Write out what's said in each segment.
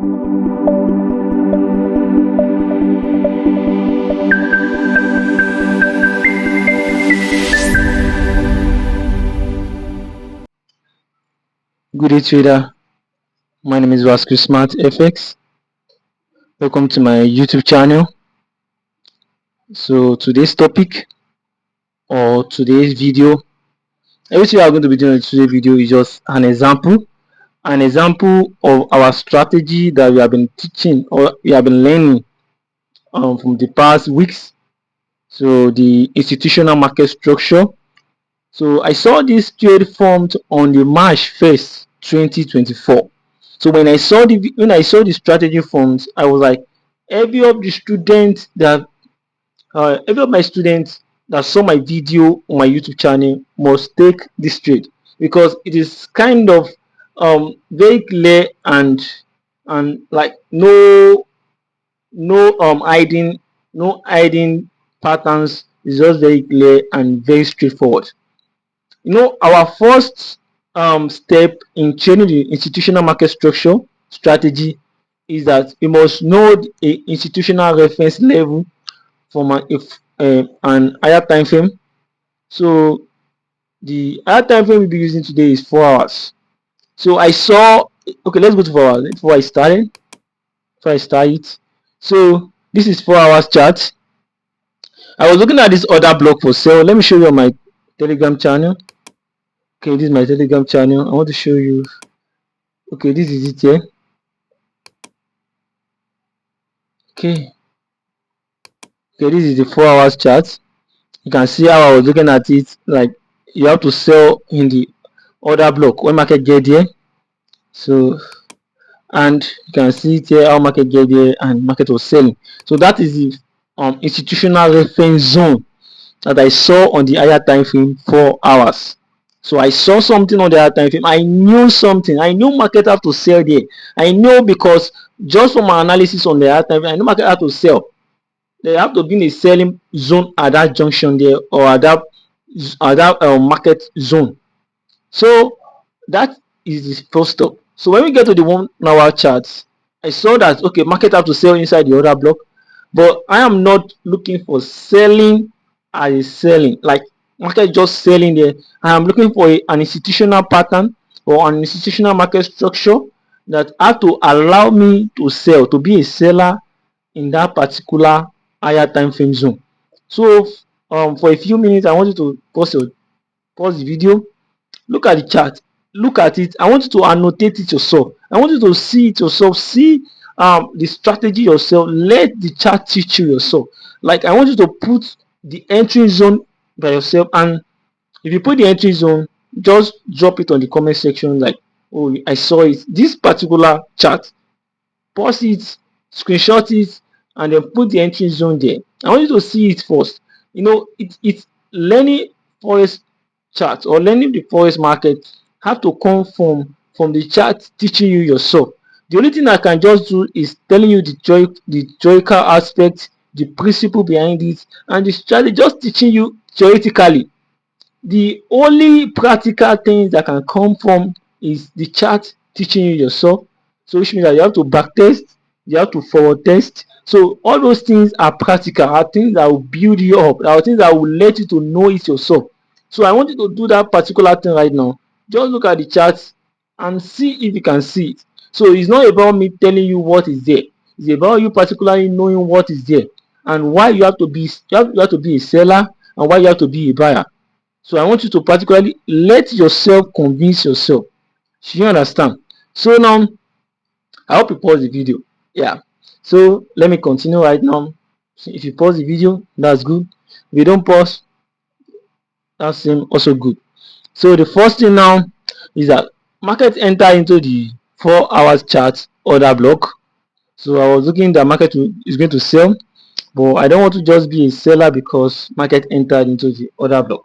Good day, trader. My name is Vasco Smart FX. Welcome to my YouTube channel. So today's topic or today's video, everything we are going to be doing in today's video is just an example of our strategy that we have been teaching or we have been learning from the past weeks. So the institutional market structure. So I saw this trade formed on the March 1st, 2024. So when I saw the strategy forms, I was like, every of my students that saw my video on my YouTube channel must take this trade, because it is kind of very clear and like no hiding patterns. It's just very clear and very straightforward. Our first step in training the institutional market structure strategy is that we must know a institutional reference level from an higher time frame. So the higher time frame we'll be using today is 4 hours. So I saw, okay, let's go to 4 hours before I start it. So this is 4 hours chart. I was looking at this order block for sale. Let me show you on my Telegram channel. Okay, this is my Telegram channel. I want to show you. Okay, this is it here. Okay, this is the 4 hours chart. You can see how I was looking at it. Like, you have to sell in the order block when market get there. So, and you can see it here how market get there and market was selling. So that is the institutional reference zone that I saw on the higher time frame 4 hours. So I saw something on the higher time frame. I knew something. I knew market have to sell there. I know, because just from my analysis on the higher time frame, I know market have to sell. They have to be in a selling zone at that junction there, or at that market zone. So that is the first step. So when we get to the 1 hour charts, I saw that, okay, market have to sell inside the order block, but I am not looking for selling as selling, like market just selling there. I am looking for an institutional pattern or an institutional market structure that have to allow me to sell, to be a seller in that particular higher time frame zone. So for a few minutes, I want you to pause the video, look at the chart, look at it. I want you to annotate it yourself. I want you to see it yourself, see the strategy yourself. Let the chart teach you yourself. Like, I want you to put the entry zone by yourself, and if you put the entry zone, just drop it on the comment section, like, oh, I saw it, this particular chart. Pause it, screenshot it, and then put the entry zone there. I want you to see it first. It's learning forex chart or learning the forex market have to come from the chart teaching you yourself. The only thing I can just do is telling you the theoretical aspect, the principle behind it, and the strategy, just teaching you theoretically. The only practical things that can come from is the chart teaching you yourself. So which means that you have to back test, you have to forward test. So all those things are practical, are things that will build you up, are things that will let you to know it yourself. So I want you to do that particular thing right now. Just look at the charts and see if you can see it. So it's not about me telling you what is there. It's about you particularly knowing what is there and why you have to be a seller and why you have to be a buyer. So I want you to particularly let yourself convince yourself. You understand? So now, I hope you pause the video. Yeah. So let me continue right now. If you pause the video, that's good. If you don't pause, that's also good. So the first thing now is that market enter into the 4 hours chart order block. So I was looking that market is going to sell, but I don't want to just be a seller because market entered into the order block.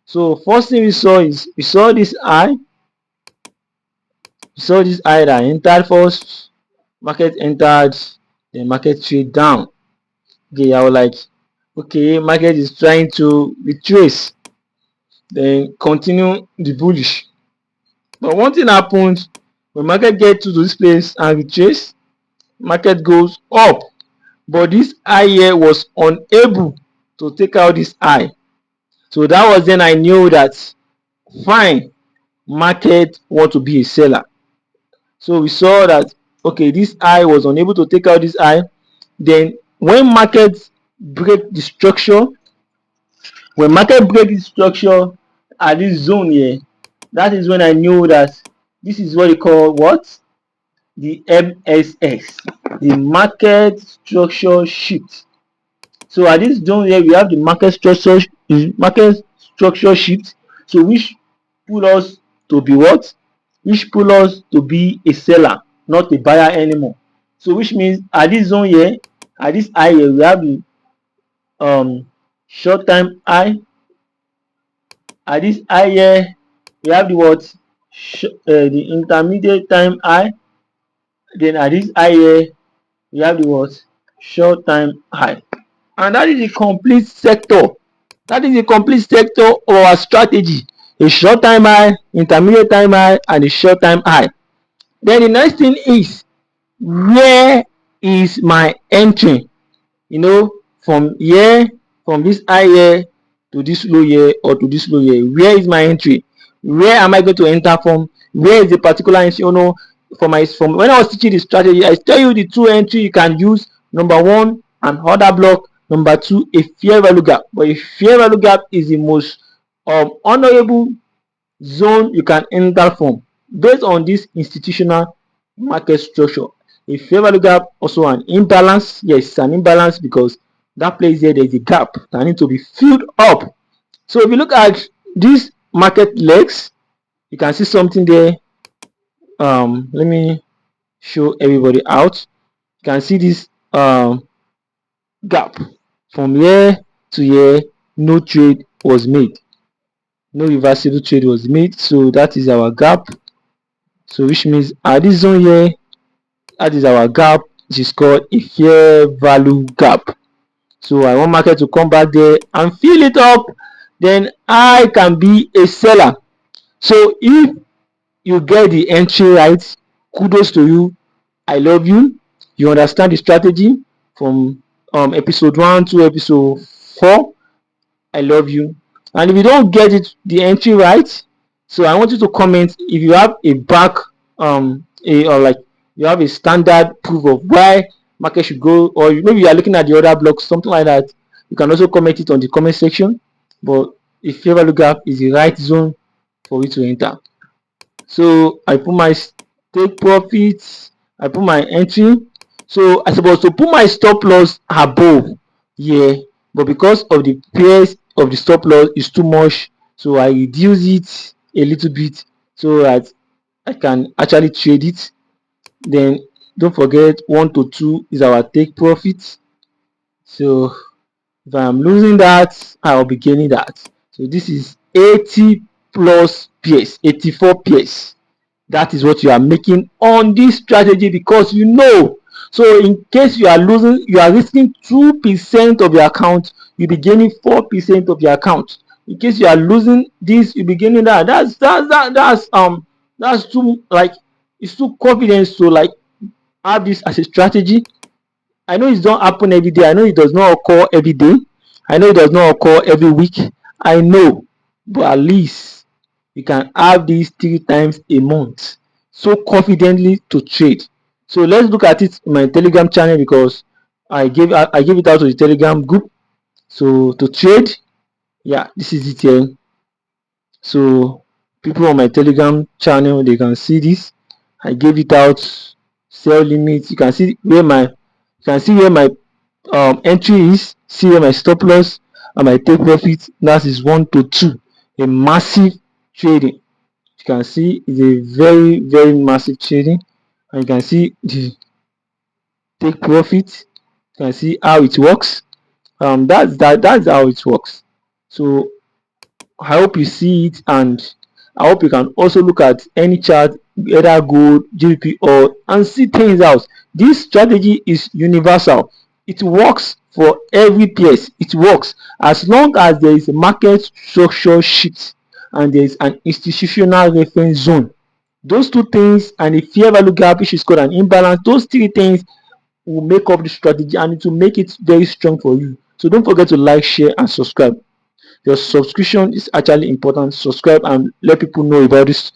So first thing we saw is we saw this eye. We saw this eye that entered first. Market entered, then market trade down. Okay, I was like, okay, market is trying to retrace, then continue the bullish. But one thing happened when market get to this place and retrace. market goes up, but this high here was unable to take out this high. So that was then I knew that fine, market want to be a seller. So we saw that okay, this high was unable to take out this high. Then when markets break the structure, when market break the structure at this zone here, that is when I knew that this is what they call what? The MSX, the market structure shift. So at this zone here, we have the market structure shift. So which pull us to be what? Which pull us to be a seller, not a buyer anymore. So which means at this zone here, at this high here, we have the short time high. At this high here, we have the what? The intermediate time high. Then at this high here, we have the what? Short time high. And that is the complete sector. That is the complete sector of our strategy. A short time high, intermediate time high, and a short time high. Then the next thing is, where is my entry? You know, from here, from this high here to this low here or to this low here, where is my entry? Where am I going to enter from? Where is the particular entry? You know, from when I was teaching the strategy, I tell you the two entry you can use. Number one, an order block. Number two, a fair value gap. But a fair value gap is the most honorable zone you can enter from based on this institutional market structure. A fair value gap, also an imbalance. Yes, it's an imbalance because that place there is a gap that needs to be filled up. So if you look at these market legs, you can see something there. Let me show everybody out. You can see this gap from here to here. No trade was made, no reversible trade was made. So that is our gap. So which means at this zone here, that is our gap. This is called a fair value gap. So I want market to come back there and fill it up, then I can be a seller. So if you get the entry right, kudos to you. I love you. You understand the strategy from episode 1 to episode 4. I love you. And if you don't get it the entry right, so I want you to comment if you have a back or like you have a standard proof of why market should go, or maybe you are looking at the other blocks, something like that. You can also comment it on the comment section. But a fair value gap is the right zone for you to enter. So I put my take profits, I put my entry. So I supposed to put my stop loss above here, but because of the price of the stop loss is too much, so I reduce it a little bit so that I can actually trade it. Then don't forget 1 to 2 is our take profit. So if I am losing that, I'll be gaining that. So this is 80 plus PS, 84 PS. That is what you are making on this strategy, because you know. So in case you are losing, you are risking 2% of your account, you'll be gaining 4% of your account. In case you are losing this, you'll be gaining that. That's too, like, it's too confidence to like have this as a strategy. I know it don't happen every day. I know it does not occur every day. I know it does not occur every week. I know, but at least you can have these 3 times a month so confidently to trade. So let's look at it in my Telegram channel, because I gave it out to the Telegram group. So to trade, yeah, this is it here. So people on my Telegram channel, they can see this. I gave it out. Sell limits. You can see where my entry is. See where my stop loss and my take profit. That is 1 to 2. A massive trading. You can see it's a very, very massive trading, and you can see the take profit. You can see how it works. That's how it works. So I hope you see it, and I hope you can also look at any chart, either gold, GBP, or and see things out. This strategy is universal. It works for every place. It works as long as there is a market structure shift and there is an institutional reference zone. Those two things and a fair value gap, which is called an imbalance, those 3 things will make up the strategy, and it will make it very strong for you. So don't forget to like, share, and subscribe. Your subscription is actually important. Subscribe and let people know about this